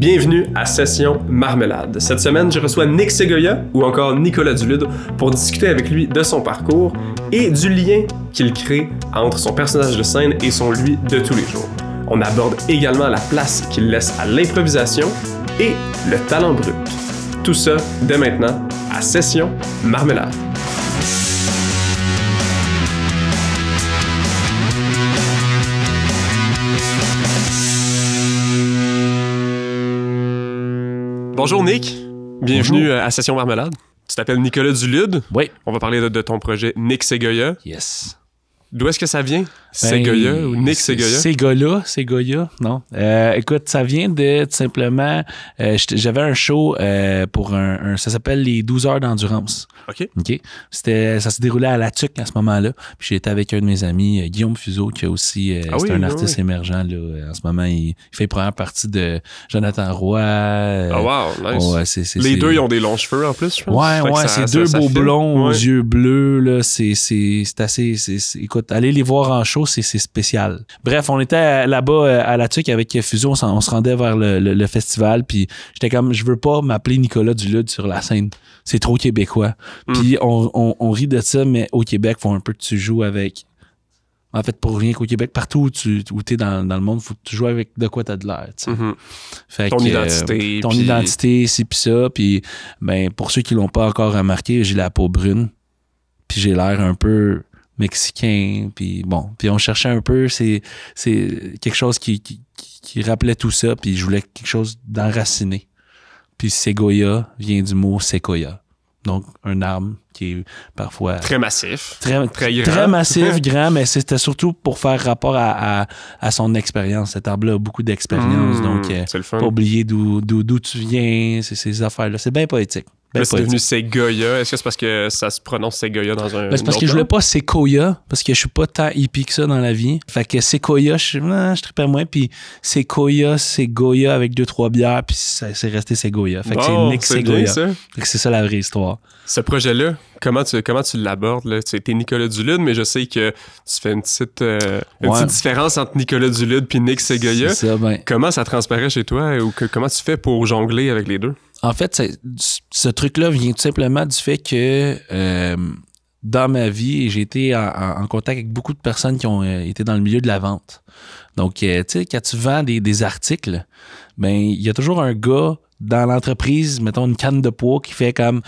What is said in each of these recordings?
Bienvenue à Session Marmelade. Cette semaine, je reçois Nick Segoia ou encore Nicolas Dulude pour discuter avec lui de son parcours et du lien qu'il crée entre son personnage de scène et son lui de tous les jours. On aborde également la place qu'il laisse à l'improvisation et le talent brut. Tout ça dès maintenant à Session Marmelade. Bonjour Nick, bienvenue à Session Marmelade. Tu t'appelles Nicolas Dulude. Oui. On va parler de ton projet Nick Segoia. Yes. D'où est-ce que ça vient? Segoia ou Nick Segoia? Segoia, non. Écoute, ça vient de tout simplement... j'avais un show pour ça s'appelle les 12 heures d'endurance. OK. Ça se déroulait à La Tuque à ce moment-là. Puis j'étais avec un de mes amis, Guillaume Fuseau, qui est aussi c'est un artiste émergent. Là, en ce moment, il fait première partie de Jonathan Roy. Wow, nice. Ouais, les deux, ils ont des longs cheveux en plus, je pense. Ouais, c'est deux beaux blonds aux yeux bleus. Là, c'est assez... Écoute, allez les voir en show, c'est spécial. Bref, on était là-bas à La Tuque avec Fuseau, on se rendait vers le festival, puis j'étais comme, je veux pas m'appeler Nicolas Dulude sur la scène. C'est trop québécois. Puis on rit de ça, mais au Québec, faut un peu que tu joues avec... En fait, pour rien qu'au Québec, partout où t'es dans le monde, faut que tu joues avec de quoi t'as de l'air. Fait ton identité. Ton identité, c'est pis ça. Puis ben, pour ceux qui l'ont pas encore remarqué, j'ai la peau brune. Puis j'ai l'air un peu mexicain. Puis bon, puis on cherchait un peu, c'est quelque chose qui rappelait tout ça. Puis je voulais quelque chose d'enraciné. Puis Segoia vient du mot séquoia. Donc, un arbre qui est parfois... Très massif. Très grand. Très massif, grand, mais c'était surtout pour faire rapport à son expérience. Cet arbre-là a beaucoup d'expérience, donc pas oublier d'où tu viens, ces affaires-là. C'est bien poétique. C'est devenu Segoia. Est-ce que c'est parce que ça se prononce Segoia dans un... c'est parce que je voulais pas Sequoia, parce que je suis pas tant hippie que ça dans la vie. Fait que Sequoia, je tripais moins, puis Sequoia, c'est Goya avec 2-3 bières, puis c'est resté Segoia. Fait que c'est Nick Segoia. Fait que c'est ça la vraie histoire. Ce projet-là, comment tu l'abordes? Là? Tu es Nicolas Dulude, mais je sais que tu fais une petite différence entre Nicolas Dulude puis Nick Segoia. C'est ça, ben... Comment ça transparaît chez toi ou comment tu fais pour jongler avec les deux? En fait, ce truc-là vient tout simplement du fait que dans ma vie, j'ai été en contact avec beaucoup de personnes qui ont été dans le milieu de la vente. Donc, tu sais, quand tu vends des articles, ben il y a toujours un gars dans l'entreprise, mettons une canne de poids, qui fait comme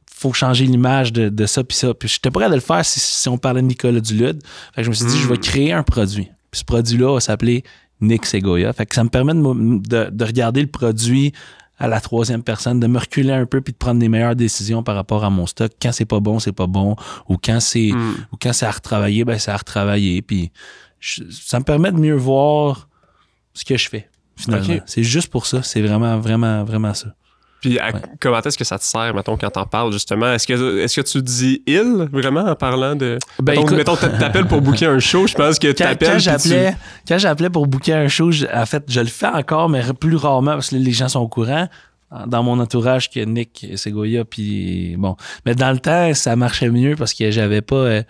faut changer l'image de ça puis ça. Puis j'étais prêt à le faire si on parlait de Nicolas Dulude. Fait que je me suis dit, je vais créer un produit. Puis ce produit-là va s'appeler Nick Segoia. Fait que ça me permet de regarder le produit à la troisième personne, de me reculer un peu puis de prendre les meilleures décisions par rapport à mon stock. Quand c'est pas bon, ou quand c'est à retravailler, ben c'est à retravailler. Puis ça me permet de mieux voir ce que je fais, finalement. Okay. C'est juste pour ça. C'est vraiment, vraiment, vraiment ça. Puis comment est-ce que ça te sert, mettons, quand t'en parles, justement? Est-ce que tu dis « il », vraiment, en parlant de... mettons, t'appelles pour booker un show, je pense que t'appelles... Quand j'appelais pour booker un show, en fait, je le fais encore, mais plus rarement, parce que les gens sont au courant, dans mon entourage, que Nick Segoia, puis bon. Mais dans le temps, ça marchait mieux, parce que j'avais pas...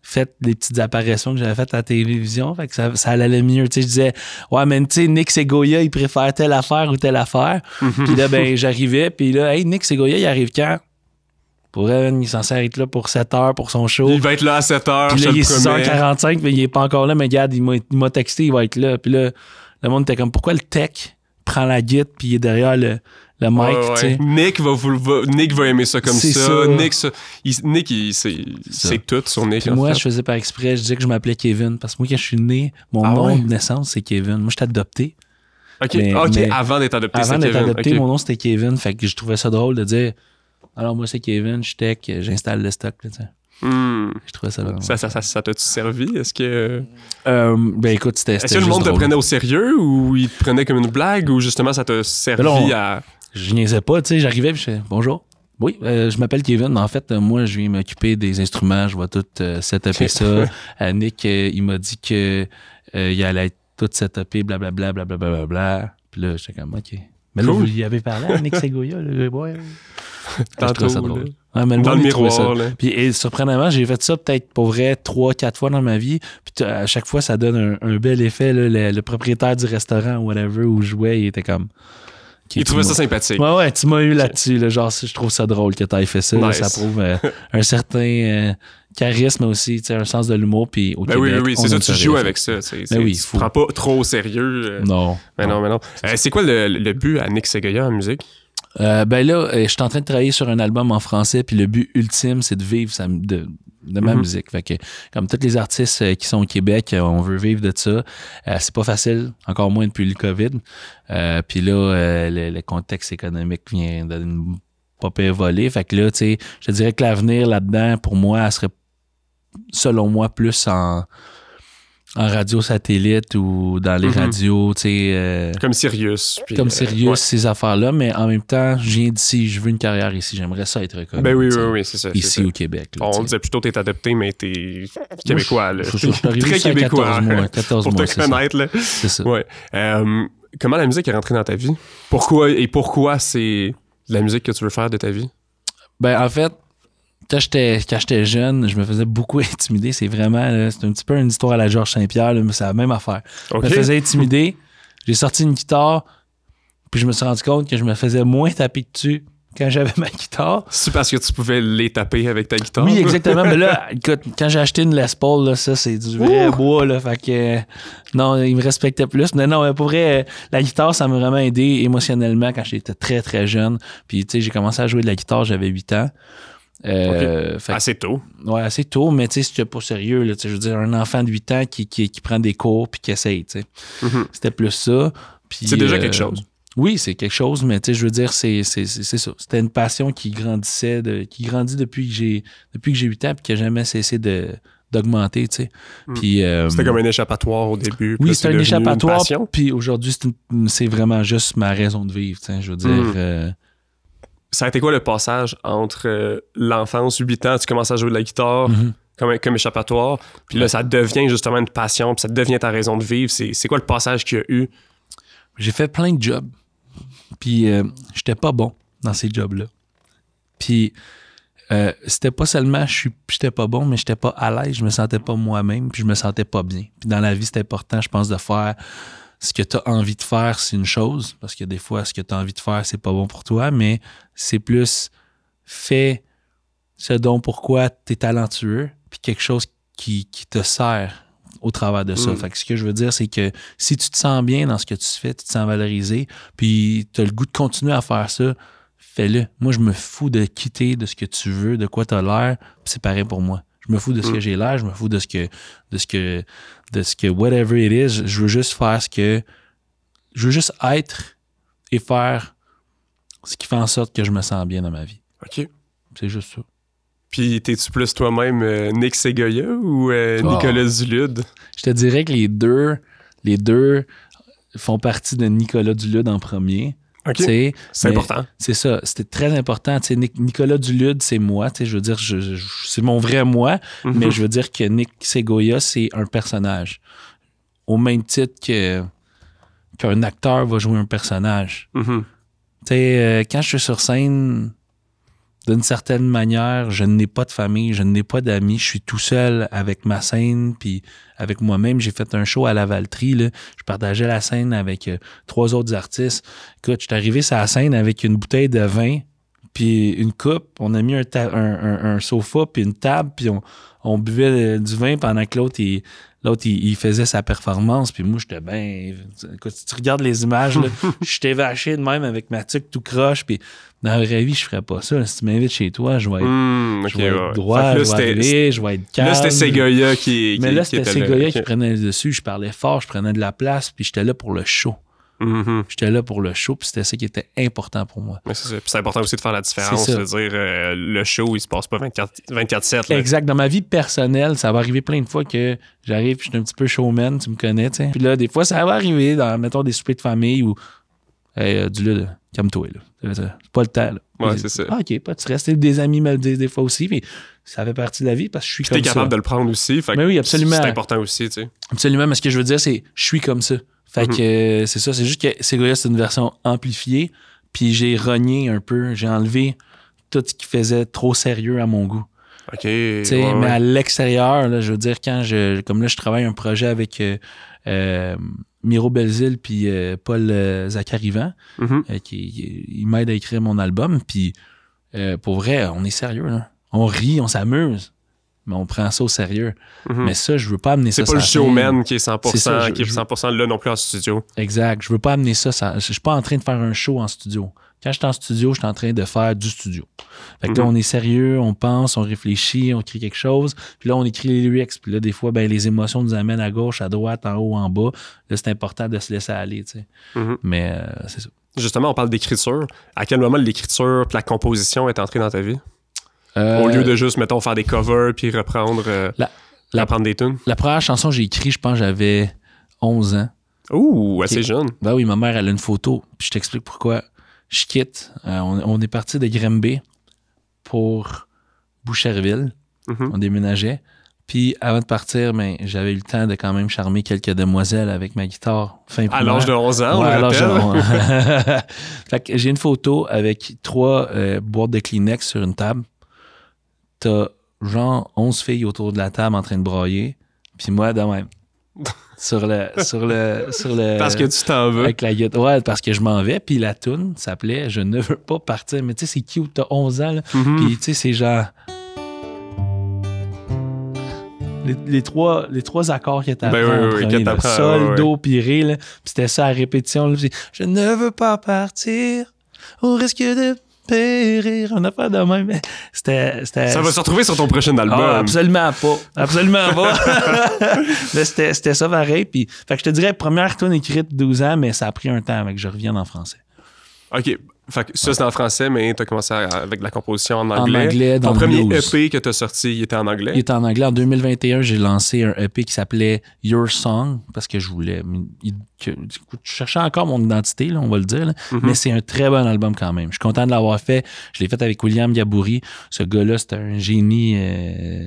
fait des petites apparitions que j'avais faites à la télévision, fait que ça allait mieux. Tu sais, je disais, ouais, mais tu sais, Nick Segoia, il préfère telle affaire ou telle affaire. Puis là, ben, j'arrivais, puis là, hey, Nick Segoia, il arrive quand? Pour elle, il est censé être là pour 7 heures pour son show. Il va être là à 7 heures, puis là, il est 6h45, mais il est pas encore là, mais regarde, il m'a texté, il va être là. Puis là, le monde était comme, pourquoi le tech prend la guitare, puis il est derrière le mic, tu sais. Nick va aimer ça comme ça. Nick, c'est tout sur Nick. Puis moi, je faisais par exprès, je disais que je m'appelais Kevin. Parce que moi, quand je suis né, mon nom de naissance, c'est Kevin. Moi, j'étais adopté. OK, avant d'être adopté, c'est Kevin. Avant d'être adopté, mon nom, c'était Kevin. Fait que je trouvais ça drôle de dire, alors moi, c'est Kevin, je tech, j'installe le stock, tu sais. Je trouvais ça drôle. Ça t'a-tu servi? Est-ce que... ben écoute, c'était Est-ce que le monde te prenait au sérieux ou il te prenait comme une blague ou justement ça t'a servi à... Je niaisais pas, tu sais, j'arrivais et je disais bonjour. Oui, je m'appelle Kevin. En fait, moi, je viens m'occuper des instruments. Je vais tout setuper ça. Nick, il m'a dit que il allait être tout setupé, blablabla, blablabla. Puis là, j'étais comme, OK. Mais là, vous y avez parlé à Nick Segoia, le boy. Tantôt, ça drôle. Ouais, mais dans le monde, il trouvait miroir. ça. Là. Puis, et surprenamment, j'ai fait ça peut-être pour vrai 3-4 fois dans ma vie. Puis à chaque fois, ça donne un bel effet. Là, le propriétaire du restaurant ou whatever où je jouais, il était comme... Il trouvait ça sympathique. Ouais, tu m'as eu là-dessus. Là, genre, je trouve ça drôle que tu aies fait ça. Nice. Là, ça prouve un certain charisme aussi, un sens de l'humour. Puis au Québec, oui, c'est ça, tu joues avec ça. Oui, tu prends pas trop au sérieux. Non. Mais non. C'est quoi le but à Nick Segoya en musique? Ben là, je suis en train de travailler sur un album en français, puis le but ultime, c'est de vivre de ma musique. Fait que, comme tous les artistes qui sont au Québec, on veut vivre de ça. C'est pas facile, encore moins depuis le COVID. Puis là, le contexte économique vient d'une pas pire volée. Fait que là, tu sais, je te dirais que l'avenir là-dedans, pour moi, elle serait, selon moi, plus en radio satellite ou dans les radios, tu sais. Comme Sirius. Puis, comme Sirius, ouais. ces affaires-là, mais en même temps, je viens d'ici, je veux une carrière ici, j'aimerais ça être reconnu. Ben oui, c'est ça. Ici c'est ça. au Québec. Là, On disait plutôt que t'es adopté, mais t'es québécois. Là. Je suis arrivé Très ici à québécois. 14 pour mois, te connaître. Là. C'est ça. Ouais. Comment la musique est rentrée dans ta vie? Pourquoi c'est la musique que tu veux faire de ta vie? Ben, en fait, quand j'étais jeune, je me faisais beaucoup intimider. C'est vraiment, là, c'est un petit peu une histoire à la Georges Saint-Pierre, là, mais c'est la même affaire. Okay. Je me faisais intimider. J'ai sorti une guitare, puis je me suis rendu compte que je me faisais moins taper dessus quand j'avais ma guitare. C'est parce que tu pouvais les taper avec ta guitare? Oui, exactement. Mais là, écoute, quand j'ai acheté une Les Paul, là, ça, c'est du vrai bois, là. Fait que, non, il me respectait plus. Mais non, pour vrai, la guitare, ça m'a vraiment aidé émotionnellement quand j'étais très, très jeune. Puis, tu sais, j'ai commencé à jouer de la guitare, j'avais 8 ans. Okay. Fait, assez tôt. Ouais, assez tôt, mais tu sais, c'était pas sérieux, là. Je veux dire, un enfant de 8 ans qui prend des cours puis qui essaye, tu sais. Mm-hmm. C'était plus ça. Puis, c'est déjà quelque chose. Oui, c'est quelque chose, mais tu sais, je veux dire, c'est ça. C'était une passion qui grandissait, qui grandit depuis que j'ai 8 ans puis qui n'a jamais cessé d'augmenter, tu sais. Puis, c'était comme un échappatoire au début. Oui, c'était un échappatoire. Une puis aujourd'hui, c'est vraiment juste ma raison de vivre, tu sais. Je veux dire... Ça a été quoi le passage entre l'enfance, 8 ans, tu commences à jouer de la guitare comme échappatoire, puis là, ça devient justement une passion, puis ça devient ta raison de vivre. C'est quoi le passage qu'il y a eu? J'ai fait plein de jobs. Puis j'étais pas bon dans ces jobs-là. Puis c'était pas seulement j'étais pas bon, mais j'étais pas à l'aise, je me sentais pas moi-même, puis je me sentais pas bien. Puis dans la vie, c'est important, je pense, de faire ce que tu as envie de faire, c'est une chose, parce que des fois, ce que tu as envie de faire, c'est pas bon pour toi, mais c'est plus fais ce dont pourquoi tu es talentueux, puis quelque chose qui te sert au travers de ça. Fait que ce que je veux dire, c'est que si tu te sens bien dans ce que tu fais, tu te sens valorisé, puis tu as le goût de continuer à faire ça, fais-le. Moi, je me fous de quitter de ce que tu veux, de quoi tu as l'air, puis c'est pareil pour moi. Je me fous de ce que j'ai l'air, je me fous de ce que whatever it is, je veux juste faire je veux juste être et faire ce qui fait en sorte que je me sens bien dans ma vie. OK. C'est juste ça. Puis, t'es-tu plus toi-même Nick Segoya ou Nicolas Dulude? Je te dirais que les deux font partie de Nicolas Dulude en premier. OK. C'est important. C'est ça. C'était très important. Nicolas Dulude, c'est moi. Je veux dire, c'est mon vrai moi, mais je veux dire que Nick Segoya, c'est un personnage. Au même titre qu'un acteur va jouer un personnage. Quand je suis sur scène, d'une certaine manière, je n'ai pas de famille, je n'ai pas d'amis, je suis tout seul avec ma scène, puis avec moi-même. J'ai fait un show à la Valtrie, là. Je partageais la scène avec 3 autres artistes. Écoute, je suis arrivé sur la scène avec une bouteille de vin, puis une coupe. On a mis un sofa, puis une table, puis on buvait du vin pendant que l'autre, il faisait sa performance, puis moi, j'étais bien... Écoute, si tu regardes les images, là, j'étais vaché de même avec ma tuque tout croche, puis dans la vraie vie, je ferais pas ça. Si tu m'invites chez toi, je vais être droit, je vais arriver, je vais être calme. Là, c'était Segoya qui Mais là, c'était Segoya qui OK. prenait le dessus. Je parlais fort, je prenais de la place, puis j'étais là pour le show. J'étais là pour le show, puis c'était ça qui était important pour moi. Ouais, c'est ça. Puis c'est important aussi de faire la différence. C'est ça. C'est-à-dire, le show, il se passe pas 24/7. Là. Exact. Dans ma vie personnelle, ça va arriver plein de fois que j'arrive, je suis un petit peu showman, tu me connais, tu sais. Puis là, des fois, ça va arriver dans, mettons, des soupers de famille où, hey, dis-le, calme-toi, là. C'est pas le temps, là. Ouais, c'est ça. Ah, OK, pas de stress. Des amis me le disent des fois aussi, mais ça fait partie de la vie parce que je suis Puis comme t'es ça. capable de le prendre aussi. Fait Mais oui, absolument. C'est important aussi, tu sais. Absolument, mais ce que je veux dire, c'est je suis comme ça. Fait que c'est ça, c'est juste que Segoya, c'est une version amplifiée, puis j'ai rogné un peu, j'ai enlevé tout ce qu'il faisait trop sérieux à mon goût. OK. Mais à l'extérieur, là, je veux dire, comme là, je travaille un projet avec Miro Belzile puis Paul Zacharivan, il m'aide à écrire mon album. Puis pour vrai, on est sérieux. Là. On rit, on s'amuse, mais on prend ça au sérieux. Mais ça, je veux pas amener ça. C'est pas le showman qui est 100%, qui est 100% là non plus en studio. Exact. Je veux pas amener ça. Je suis pas en train de faire un show en studio. Quand je suis en studio, je suis en train de faire du studio. Fait que là, on est sérieux, on pense, on réfléchit, on écrit quelque chose. Puis là, on écrit les lyrics. Puis là, des fois, les émotions nous amènent à gauche, à droite, en haut, en bas. Là, c'est important de se laisser aller, tu sais. Mais c'est ça. Justement, on parle d'écriture. À quel moment l'écriture et la composition est entrée dans ta vie? Au lieu de juste, mettons, faire des covers puis reprendre des tunes? La première chanson que j'ai écrite, je pense j'avais 11 ans. Ouh, assez jeune. Ben oui, ma mère, elle a une photo. Puis je t'explique pourquoi. Je quitte. On est parti de Granby pour Boucherville. On déménageait. Puis avant de partir, j'avais eu le temps de quand même charmer quelques demoiselles avec ma guitare fin primaire. À l'âge de 11 ans, ouais, on le rappelle. Fait que j'ai une photo avec 3 boîtes de Kleenex sur une table. T'as genre 11 filles autour de la table en train de brailler. Puis moi, de même. Sur le Parce que tu t'en veux. Avec la guitare. Ouais, parce que je m'en vais. Puis la toune s'appelait Je ne veux pas partir. Mais tu sais, c'est cute, t'as 11 ans. Là. Puis tu sais, c'est genre. Les trois accords que t'apprends. Sol, do, puis ré. Là. Puis c'était ça à répétition. Là. Je ne veux pas partir au risque de périr. On a pas de même. C'était... Ça va se retrouver sur ton prochain album. Ah, absolument pas. Absolument pas. Mais c'était ça pareil. Puis, fait que je te dirais, première tune écrite 12 ans, mais ça a pris un temps avec que je revienne en français. OK. Fait que ça, c'est en français, mais tu as commencé avec de la composition en anglais. En anglais, dans ton premier blues. EP que tu as sorti, il était en anglais? Il était en anglais. En 2021, j'ai lancé un EP qui s'appelait Your Song, parce que je voulais... Je cherchais encore mon identité, là, on va le dire, là, mais c'est un très bon album quand même. Je suis content de l'avoir fait. Je l'ai fait avec William Gabouri. Ce gars-là, c'est un génie,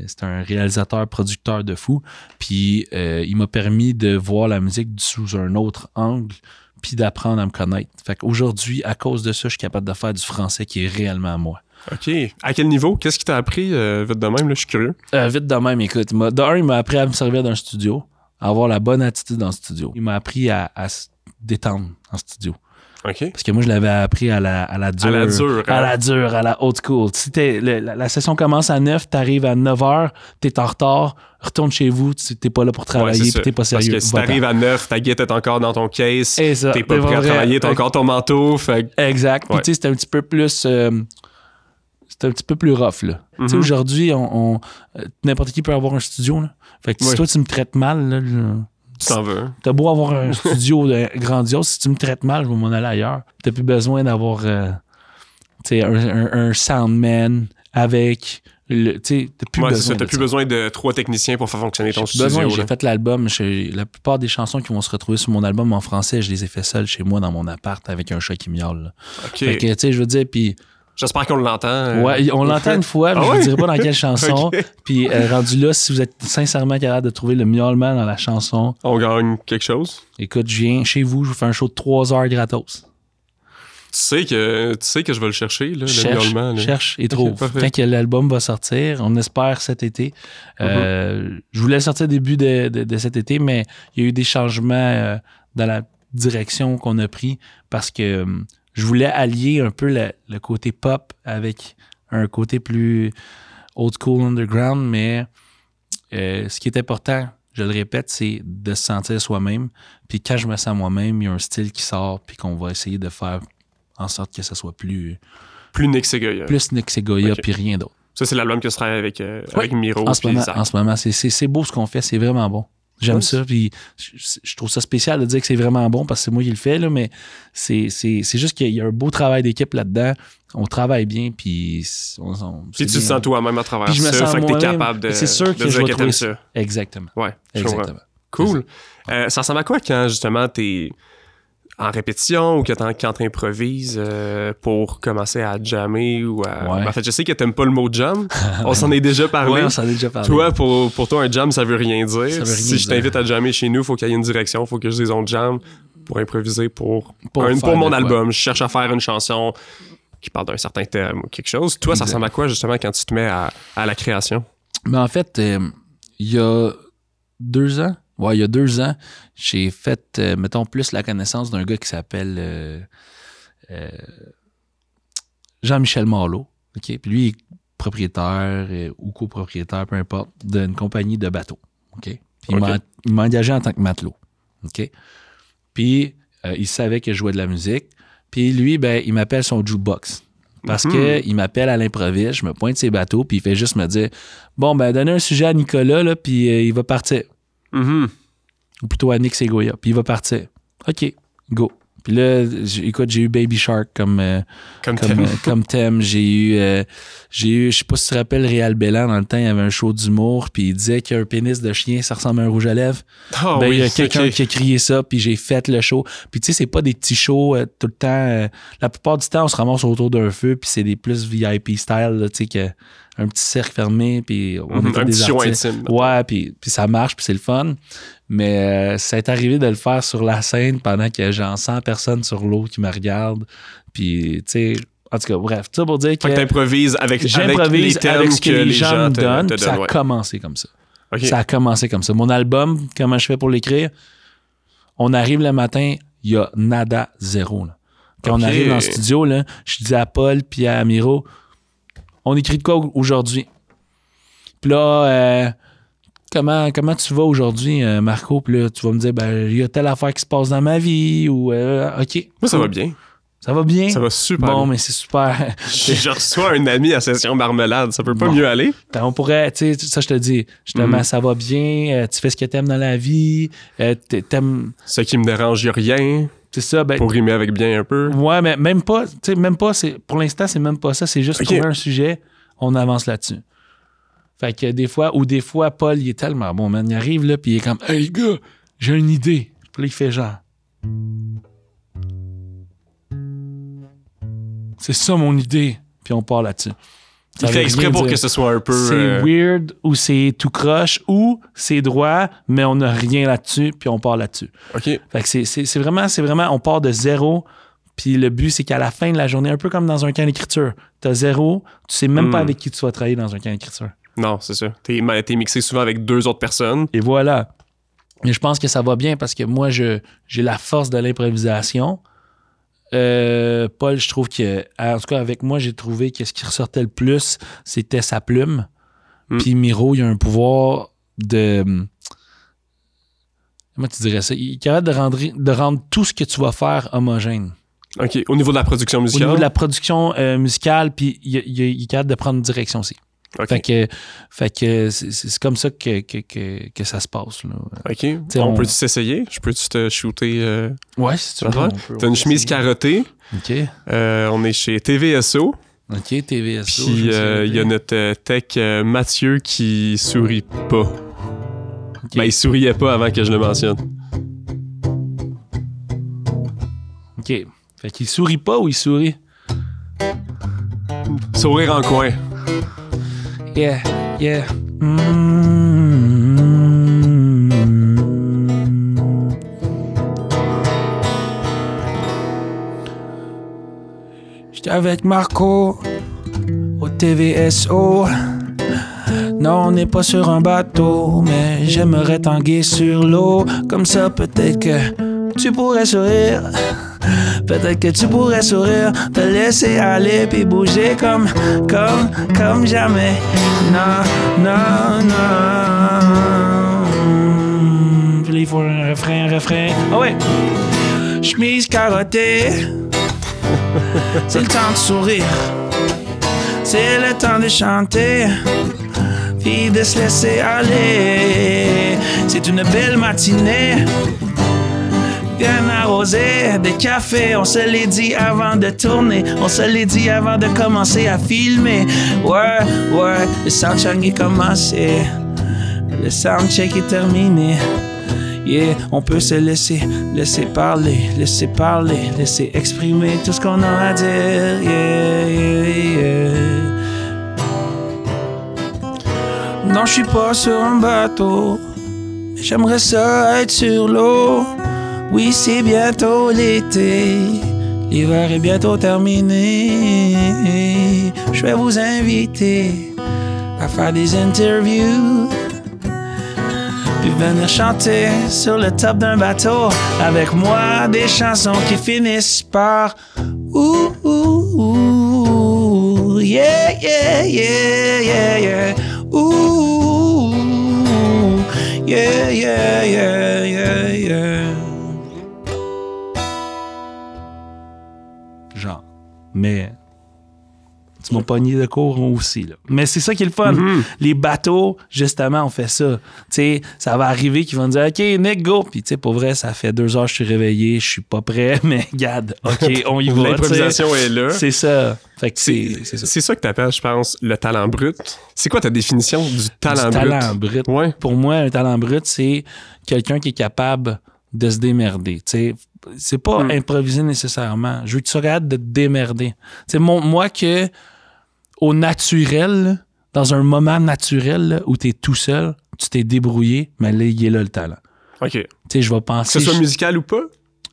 c'est un réalisateur, producteur de fou. Puis il m'a permis de voir la musique sous un autre angle, puis d'apprendre à me connaître. Fait qu'aujourd'hui, à cause de ça, je suis capable de faire du français qui est réellement à moi. OK. À quel niveau? Qu'est-ce qui t'a appris vite de même? Là, je suis curieux. Vite de même, écoute. Il m'a appris à me servir d'un studio, à avoir la bonne attitude dans le studio. Il m'a appris à se détendre en studio. OK. Parce que moi, je l'avais appris à la dure. À la dure. À la dure, à la old school. Si la session commence à 9, t'arrives à 9h, t'es en retard, retourne chez vous, t'es pas là pour travailler, puis t'es pas sérieux. Parce que si t'arrives à 9, ta guette est encore dans ton case, t'es pas prêt à travailler, t'as encore ton manteau. Fait... Exact. Puis tu sais, c'est un petit peu plus... c'est un petit peu plus rough, là. Tu sais, aujourd'hui, n'importe qui peut avoir un studio, là. Fait que si toi, tu me traites mal, là... Tu t'en veux. T'as beau avoir un studio grandiose, si tu me traites mal, je vais m'en aller ailleurs. T'as plus besoin d'avoir un soundman avec... T'as plus besoin de 3 techniciens pour faire fonctionner ton studio. J'ai fait l'album. La plupart des chansons qui vont se retrouver sur mon album en français, je les ai fait seul chez moi dans mon appart avec un chat qui miaule. Là. OK. Fait que, tu sais, je veux dire, puis... J'espère qu'on l'entend. Ouais, on l'entend une fois, mais je ne dirai pas dans quelle chanson. Okay. Puis rendu là, si vous êtes sincèrement capable de trouver le miaulement dans la chanson... On gagne quelque chose? Écoute, je viens chez vous, je vous fais un show de 3 heures gratos. Tu sais que je vais le chercher, là, le miaulement. Cherche et trouve. Quand l'album va sortir, on espère cet été. Je voulais le sortir au début de cet été, mais il y a eu des changements dans la direction qu'on a pris parce que... je voulais allier un peu le côté pop avec un côté plus old school underground, mais ce qui est important, je le répète, c'est de se sentir soi-même. Puis quand je me sens moi-même, il y a un style qui sort, puis qu'on va essayer de faire en sorte que ça soit plus Nick Segoya. Plus Nick Segoya, puis rien d'autre. Ça, c'est l'album que je travaille avec Miro. En ce moment, c'est beau ce qu'on fait, c'est vraiment bon. J'aime ça, puis je trouve ça spécial de dire que c'est vraiment bon parce que c'est moi qui le fais, là, mais c'est juste qu'il y a un beau travail d'équipe là-dedans. On travaille bien, puis puis tu te sens toi-même à travers ça, fait que t'es capable de, c'est sûr que je vais trouver ça. Exactement. Ouais, exactement. Cool. Ça ressemble à quoi quand, justement, t'es en répétition ou quand t'improvises pour commencer à jammer ou à... Ouais. En fait, je sais que t'aimes pas le mot jam. On s'en est déjà parlé. Oui, on s'en est déjà parlé. Toi, pour toi, un jam, ça veut rien dire. Si je t'invite dire. à jammer chez nous, il faut qu'il y ait une direction, il faut que je dise on jam pour improviser pour mon album. Je cherche à faire une chanson qui parle d'un certain thème ou quelque chose. Toi, ça ressemble à quoi, justement, quand tu te mets à la création? Mais en fait, il y a 2 ans, j'ai fait, mettons, plus la connaissance d'un gars qui s'appelle Jean-Michel Marleau. OK? Puis lui, il est propriétaire ou copropriétaire, peu importe, d'une compagnie de bateaux. OK? Puis il m'a engagé en tant que matelot. OK? Puis il savait que je jouais de la musique. Puis lui, ben, il m'appelle son jukebox. Parce qu'il m'appelle à l'improviste, je me pointe ses bateaux, puis il fait juste me dire « Bon, ben, donnez un sujet à Nicolas, là, puis il va partir. Ou plutôt à Nick Segoya, puis il va partir. OK, go. Puis là, écoute, j'ai eu Baby Shark comme thème. J'ai eu, je sais pas si tu te rappelles, Réal Bellan, dans le temps, il y avait un show d'humour, puis il disait qu'un pénis de chien, ça ressemble à un rouge à lèvres. Oh, il y a quelqu'un qui a crié ça, puis j'ai fait le show. Puis tu sais, c'est pas des petits shows tout le temps. La plupart du temps, on se ramasse autour d'un feu, puis c'est des plus VIP style, tu sais, un petit cercle fermé, puis on est un des petit show artistes. intime. Ouais, puis ça marche, puis c'est le fun. Mais ça est arrivé de le faire sur la scène pendant qu'il y a genre 100 personnes sur l'eau qui me regardent. Puis, tu sais, en tout cas, bref, tout ça pour dire que t'improvises avec les thèmes avec ce que les gens me donnent. te Ça a ouais. commencé comme ça. Okay. Ça a commencé comme ça. Mon album, comment je fais pour l'écrire? On arrive le matin, il y a nada, zéro. Là. Quand on arrive dans le studio, là, je dis à Paul puis à Amiro, on écrit de quoi aujourd'hui? Puis là, comment tu vas aujourd'hui, Marco? Puis là, tu vas me dire, ben, il y a telle affaire qui se passe dans ma vie ou OK. Moi, ça va bien. Ça va bien? Ça va super bon, bien. mais c'est super. Je reçois un ami à Session Marmelade. Ça peut pas mieux aller? Ben, on pourrait, tu sais, ça je te dis, justement, ça va bien, tu fais ce que t'aimes dans la vie, t'aimes... Ce qui me dérange, y a rien. C'est ça, ben... Pour rimer avec bien un peu. Ouais, mais même pas, tu sais, même pas, pour l'instant, c'est même pas ça, c'est juste trouver un sujet, on avance là-dessus. Fait que des fois, Paul, il est tellement bon, man, il arrive là, puis il est comme, « Hey, gars, j'ai une idée. » Puis là, il fait genre... C'est ça mon idée. Puis on part là-dessus. Il fait exprès pour que ce soit un peu... C'est weird ou c'est tout croche ou c'est droit, mais on n'a rien là-dessus, puis on part là-dessus. OK. Fait que c'est vraiment, on part de zéro, puis le but, c'est qu'à la fin de la journée, un peu comme dans un camp d'écriture, t'as zéro, tu sais même pas avec qui tu vas travailler dans un camp d'écriture. Non, c'est ça. T'es mixé souvent avec 2 autres personnes. Et voilà. Mais je pense que ça va bien parce que moi, j'ai la force de l'improvisation. Paul, je trouve que, en tout cas avec moi, j'ai trouvé que ce qui ressortait le plus, c'était sa plume. Puis Miro, il a un pouvoir de... Comment tu dirais ça? Il est capable de rendre tout ce que tu vas faire homogène. OK. Au niveau de la production musicale? Au niveau de la production musicale, puis il est capable de prendre une direction aussi. Okay. Fait que c'est comme ça que ça se passe. Là. OK. On peut-tu s'essayer? Je peux-tu te shooter? Ouais, si tu veux. T'as une chemise carottée. OK. On est chez TVSO. OK, TVSO. Puis il y a notre tech Mathieu qui sourit pas. Okay. Ben, il souriait pas avant que je le mentionne. OK. Fait qu'il sourit pas ou il sourit? Sourire en coin. Yeah, yeah. J'étais avec Marco au TVSO. Non, on n'est pas sur un bateau, mais j'aimerais tanguer sur l'eau. Comme ça, peut-être que tu pourrais sourire. Peut-être que tu pourrais sourire, te laisser aller puis bouger comme jamais. Non, non, non. Puis il faut un refrain. Ah ouais. Chemise carottée. C'est le temps de sourire. C'est le temps de chanter. Puis de se laisser aller. C'est une belle matinée. Bien arrosé de café, on se l'est dit avant de tourner, on se l'est dit avant de commencer à filmer. Ouais, le soundcheck est commencé, le soundcheck est terminé. Yeah, on peut se laisser parler, laisser exprimer tout ce qu'on a à dire. Yeah. Non, je suis pas sur un bateau, mais j'aimerais ça être sur l'eau. Oui, c'est bientôt l'été, L'hiver est bientôt terminé. Je vais vous inviter à faire des interviews. Puis venir chanter sur le top d'un bateau avec moi des chansons qui finissent par ouh, ouh, ouh, yeah, yeah, yeah, yeah, yeah, ouh, yeah, yeah, yeah, yeah, yeah. Genre, mais tu m'as pogné de cours aussi, là. Mais c'est ça qui est le fun. Mm-hmm. Les bateaux, justement, on fait ça. Tu sais, ça va arriver qu'ils vont dire « OK, Nick, go! » Puis, tu sais, pour vrai, ça fait 2 heures que je suis réveillé, je suis pas prêt, mais regarde, OK, on y va. L'improvisation est là. C'est ça. Fait que c'est ça. C'est ça que t'appelles, je pense, le talent brut. C'est quoi ta définition du talent brut? Talent brut. Ouais. Pour moi, un talent brut, c'est quelqu'un qui est capable de se démerder. Tu sais, c'est pas improviser nécessairement. Je veux que tu sois capable de te démerder. Tu sais, moi que au naturel, dans un moment naturel là, où tu es tout seul, tu t'es débrouillé, mais là, il est là le talent. OK. Tu sais, je vais penser... Que ce soit musical ou pas?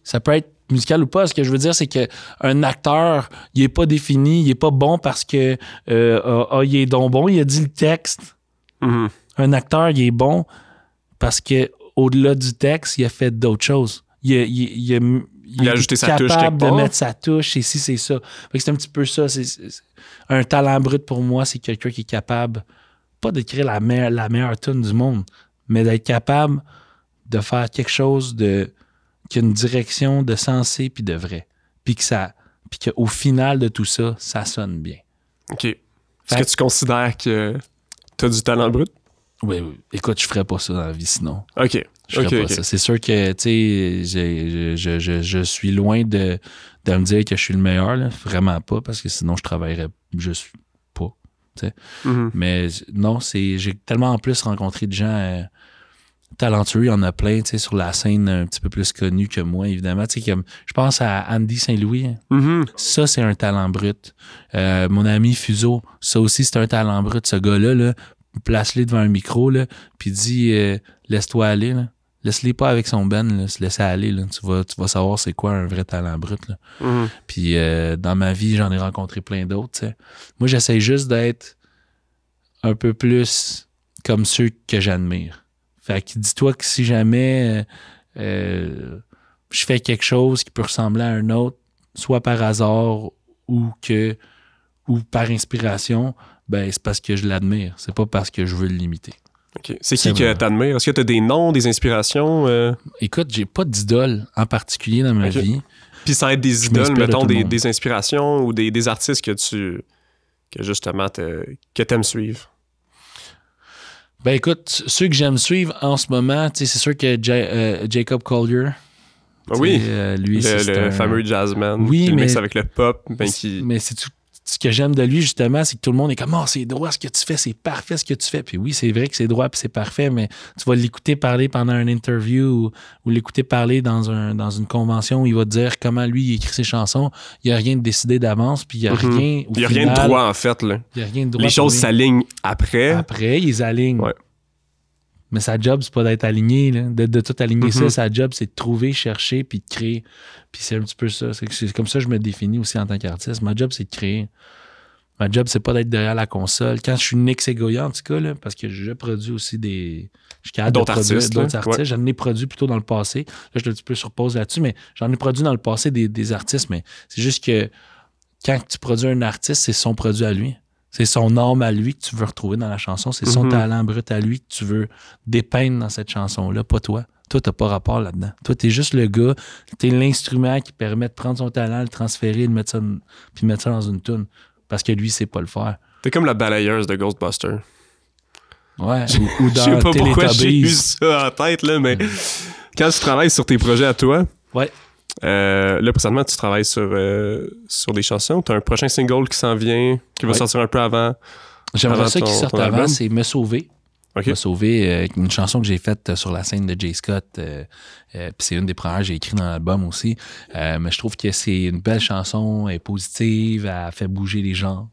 Ça peut être musical ou pas. Ce que je veux dire, c'est qu'un acteur, il est pas défini, il est pas bon parce que il est donc bon, il a dit le texte. Mm-hmm. Un acteur, il est bon parce que au-delà du texte, il a fait d'autres choses. Il a ajouté sa touche quelque part. Capable de mettre sa touche, et si c'est ça. Fait que c'est un petit peu ça. C'est un talent brut pour moi, c'est quelqu'un qui est capable, pas d'écrire la meilleure tune du monde, mais d'être capable de faire quelque chose qui a une direction de sensé puis de vrai. Puis qu'au final de tout ça, ça sonne bien. OK. Est-ce que tu considères que tu as du talent brut? Oui. Écoute, je ferais pas ça dans la vie sinon. OK. Je ferais pas ça. C'est sûr que, tu sais, je suis loin de me dire que je suis le meilleur, là. Vraiment pas, parce que sinon je travaillerais juste pas, tu sais. Mm-hmm. Mais non, j'ai tellement en plus rencontré de gens talentueux, il y en a plein, tu sais, sur la scène un petit peu plus connue que moi, évidemment. Tu sais, comme, je pense à Andy Saint-Louis. Hein. Mm-hmm. Ça, c'est un talent brut. Mon ami Fuseau, ça aussi, c'est un talent brut. Ce gars-là, là, place-les devant un micro, là, puis dis laisse-toi aller, là. Laisse-les pas avec son ben, là, se laisser aller, là. Tu vas savoir c'est quoi un vrai talent brut, là. Mm-hmm. Puis dans ma vie, j'en ai rencontré plein d'autres, tu sais. Moi, j'essaie juste d'être un peu plus comme ceux que j'admire. Fait que dis-toi que si jamais je fais quelque chose qui peut ressembler à un autre, soit par hasard ou par inspiration, ben c'est parce que je l'admire. C'est pas parce que je veux le limiter. OK. C'est qui que t'admires? Est-ce que t'as des noms, des inspirations? Écoute, j'ai pas d'idole en particulier dans ma vie. Puis ça aide des idoles, mettons, des inspirations ou des artistes que justement que t'aimes suivre? Ben écoute, ceux que j'aime suivre en ce moment, c'est sûr que Jacob Collier. Oui, lui, le fameux jazzman. Oui, qui mais mixe avec le pop. Mais c'est tout. Ce que j'aime de lui, justement, c'est que tout le monde est comme « Oh, c'est droit ce que tu fais, c'est parfait ce que tu fais. » Puis oui, c'est vrai que c'est droit puis c'est parfait, mais tu vas l'écouter parler pendant une interview ou l'écouter parler dans une convention où il va te dire comment lui, il écrit ses chansons. Il n'y a rien de décidé d'avance, puis il n'y a rien... Il n'y a rien de droit, en fait. Là. Il n'y a rien de droit. Les choses s'alignent après. Après, ils alignent. Ouais. Mais sa job, c'est pas d'être aligné, là. De tout aligner ça. Sa job, c'est de trouver, chercher, puis de créer. Puis c'est un petit peu ça. C'est comme ça que je me définis aussi en tant qu'artiste. Ma job, c'est de créer. Ma job, c'est pas d'être derrière la console. Quand je suis Nick Segoya, en tout cas, là, parce que je produis aussi d'autres artistes. Ouais. J'en ai produit plutôt dans le passé. Là, je suis un petit peu sur pause là-dessus, mais j'en ai produit dans le passé des artistes. Mais c'est juste que quand tu produis un artiste, c'est son produit à lui. C'est son âme à lui que tu veux retrouver dans la chanson. C'est son talent brut à lui que tu veux dépeindre dans cette chanson-là, pas toi. Toi, t'as pas rapport là-dedans. Toi, t'es juste le gars, t'es l'instrument qui permet de prendre son talent, le transférer, puis mettre ça dans une toune. Parce que lui, il sait pas le faire. T'es comme la balayeuse de Ghostbusters. Ouais, ou dans je sais pas pourquoi j'ai eu ça en tête, là, mais quand tu travailles sur tes projets à toi... Ouais. Là, présentement, tu travailles sur des chansons. Tu as un prochain single qui s'en vient, qui va sortir un peu avant. J'aimerais ça qu'il sorte avant, album. c'est Me Sauver. Okay. Me Sauver, une chanson que j'ai faite sur la scène de Jay Scott. Puis c'est une des premières que j'ai écrites dans l'album aussi. Mais je trouve que c'est une belle chanson, elle est positive, elle fait bouger les gens.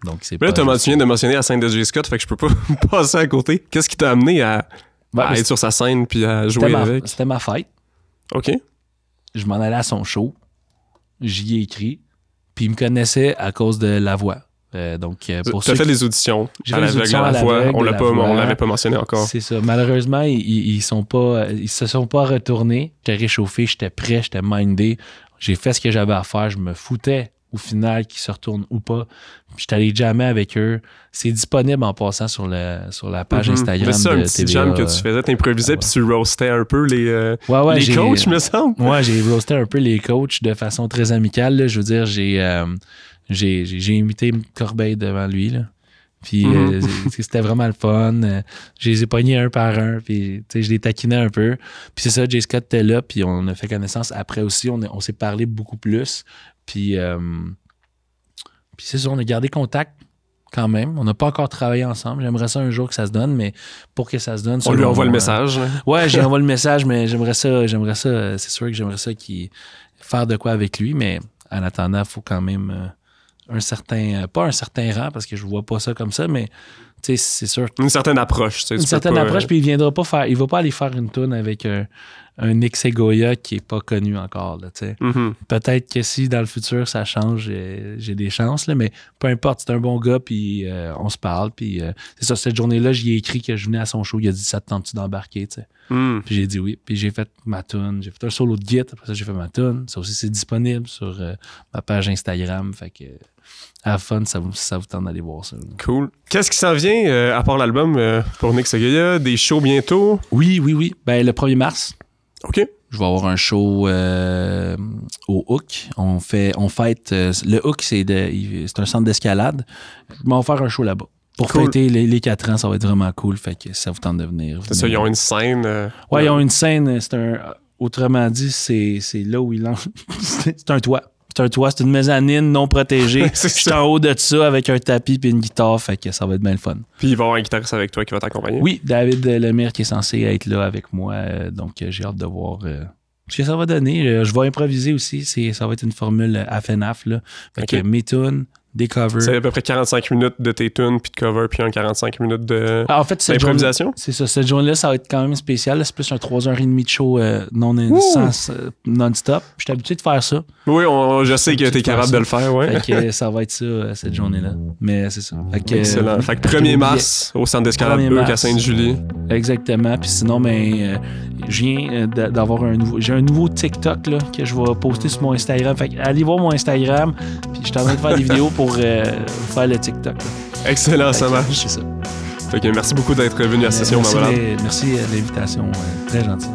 Donc, c'est mais là, tu viens de mentionner la scène de Jay Scott, fait que je peux pas passer à côté. Qu'est-ce qui t'a amené à être sur sa scène puis à jouer avec? C'était ma fête. OK. Je m'en allais à son show. j'y ai écrit. Puis il me connaissait à cause de La Voix. Pour tu as fait des auditions à l'aveugle à la voix. On l'avait pas mentionné encore. C'est ça. Malheureusement, ils se sont pas retournés. J'étais réchauffé, j'étais prêt, j'étais mindé. J'ai fait ce que j'avais à faire. Je me foutais au final qu'ils se retournent ou pas. J'étais allé jammer avec eux. C'est disponible en passant sur la page Instagram c'est ça, de un petit TVA. jam que tu faisais, t'improvisais puis tu roastais un peu les coachs, me semble. Ouais, j'ai roasté un peu les coachs de façon très amicale. Là. Je veux dire, j'ai imité Corbeil devant lui. Là. Puis c'était vraiment le fun. Je les ai pognés un par un. Puis je les taquinais un peu. Puis c'est ça, Jay Scott était là. Puis on a fait connaissance. Après aussi, on s'est parlé beaucoup plus. Puis c'est ça, on a gardé contact quand même. On n'a pas encore travaillé ensemble. J'aimerais ça un jour que ça se donne, mais pour que ça se donne... On lui envoie le message. Ouais, j'ai envoyé le message, mais j'aimerais ça. C'est sûr que j'aimerais ça faire de quoi avec lui, mais en attendant, il faut quand même pas un certain rang, parce que je vois pas ça comme ça, mais c'est sûr. Une certaine approche. Une certaine approche, puis il va pas aller faire une toune avec un Nick Segoya qui est pas connu encore. Là, peut-être que si dans le futur ça change, j'ai des chances, là, mais peu importe, c'est un bon gars, puis on se parle, puis c'est ça, cette journée-là, j'y ai écrit que je venais à son show, il a dit « ça te tente-tu d'embarquer » Puis j'ai dit oui, puis j'ai fait ma toune, j'ai fait un solo de guitare, après ça j'ai fait ma toune, ça aussi c'est disponible sur ma page Instagram, fait que à la fun, ça vous tente d'aller voir ça. Là. Cool. Qu'est-ce qui s'en vient à part l'album pour Nick Segoya? Des shows bientôt? Oui. Ben, le 1er mars. OK. Je vais avoir un show au Hook. On fête... le Hook, c'est un centre d'escalade. On va faire un show là-bas. Pour fêter les 4 ans, ça va être vraiment cool. Fait que ça vous tente de venir. C'est ça, ils ont une scène. Ouais, ils ont une scène. Autrement dit, c'est là où ils lancent. C'est un toit. C'est une mezzanine non protégée. Je suis en haut de ça avec un tapis et une guitare, fait que ça va être bien le fun. Puis il va y avoir un guitariste avec toi qui va t'accompagner? Oui, David Lemire qui est censé être là avec moi, donc j'ai hâte de voir ce que ça va donner. Je vais improviser aussi, ça va être une formule FNAF, là. Fait que mes tunes, des covers. C'est à peu près 45 minutes de tes tunes, puis de cover, puis 45 minutes d'improvisation? C'est ça, cette journée-là, ça va être quand même spécial. C'est plus un 3h30 de show non-stop. Je suis habitué de faire ça. Oui, je sais que tu es capable de le faire, ouais. Fait que ça va être ça, cette journée-là. Mais c'est ça. Excellent. Fait que 1er mars, au centre d'escalade Hook à Sainte-Julie. Exactement. Puis sinon, je viens d'avoir j'ai un nouveau TikTok là, que je vais poster sur mon Instagram. Fait que allez voir mon Instagram. Puis je suis en train de faire des vidéos pour faire le TikTok. Là. Excellent, ça marche. C'est ça. Fait que merci beaucoup d'être venu à la session, Merci de l'invitation. Très gentil.